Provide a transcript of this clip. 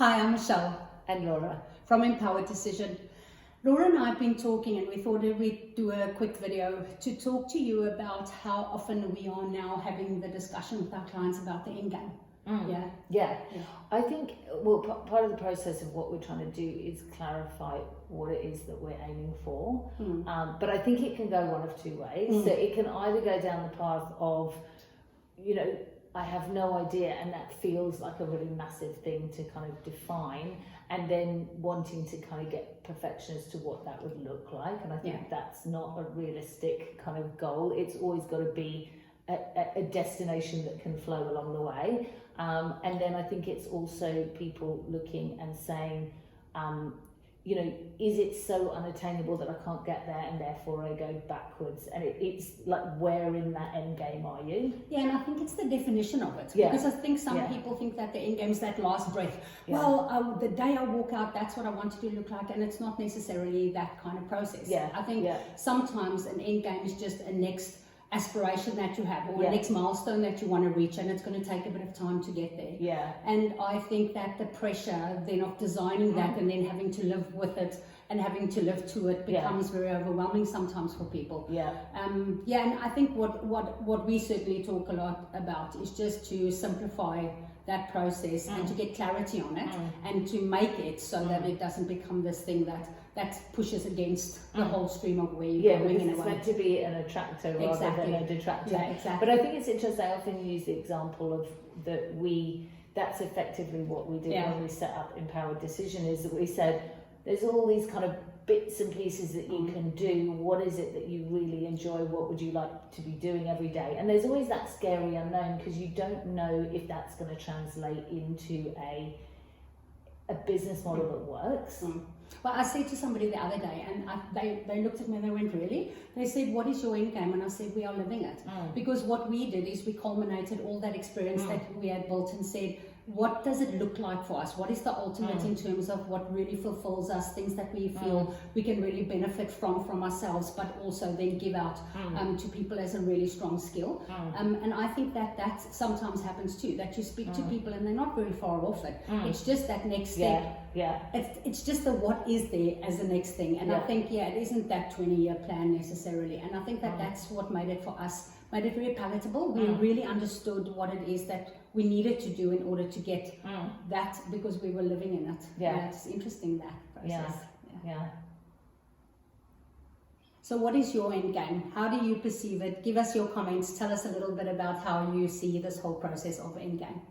Hi, I'm Michelle And Laura. from Empowered Decision. Laura and I have been talking, and we thought that we'd do a quick video to talk to you about how often we are now having the discussion with our clients about the end game. Yeah. I think, well, part of the process of what we're trying to do is clarify what it is that we're aiming for. But I think it can go one of two ways. So it can either go down the path of, I have no idea, and that feels like a really massive thing to kind of define, and then wanting to kind of get perfection as to what that would look like. And I think that's not a realistic kind of goal. It's always got to be a destination that can flow along the way. And then I think it's also people looking and saying, is it so unattainable that I can't get there, and therefore I go backwards? And it's like, where in that end game are you? Yeah, and I think it's the definition of it. Because I think some people think that the end game is that last breath. Well, the day I walk out, that's what I want it to look like, and it's not necessarily that kind of process. I think sometimes an end game is just a next aspiration that you have, or a next milestone that you want to reach, and it's going to take a bit of time to get there. And I think that the pressure then of designing that and then having to live with it and having to live to it becomes very overwhelming sometimes for people. And I think what we certainly talk a lot about is just to simplify that process and to get clarity on it and to make it so that it doesn't become this thing that pushes against the whole stream of where you're going. Because it's meant to be an attractor rather than a detractor. But I think it's interesting, I often use the example of that's effectively what we did when we set up Empowered Decision, is that we said there's all these kind of bits and pieces that you can do. What is it that you really enjoy? What would you like to be doing every day? And there's always that scary unknown, because you don't know if that's going to translate into a business model that works. Well, I said to somebody the other day, and they looked at me and they went, really? They said, what is your end game? And I said, we are living it. Because what we did is we culminated all that experience that we had built and said, what does it look like for us? What is the ultimate in terms of what really fulfills us, things that we feel we can really benefit from ourselves, but also then give out to people as a really strong skill. And I think that sometimes happens too, that you speak to people and they're not very far off it. It's just that next step. It's just the what is there as the next thing. And I think, it isn't that 20-year plan necessarily. And I think that's what made it for us, made it very palatable. We really understood what it is that we needed to do in order to get that, because we were living in it. It's interesting, that process. So what is your end game? How do you perceive it? Give us your comments. Tell us a little bit about how you see this whole process of end game.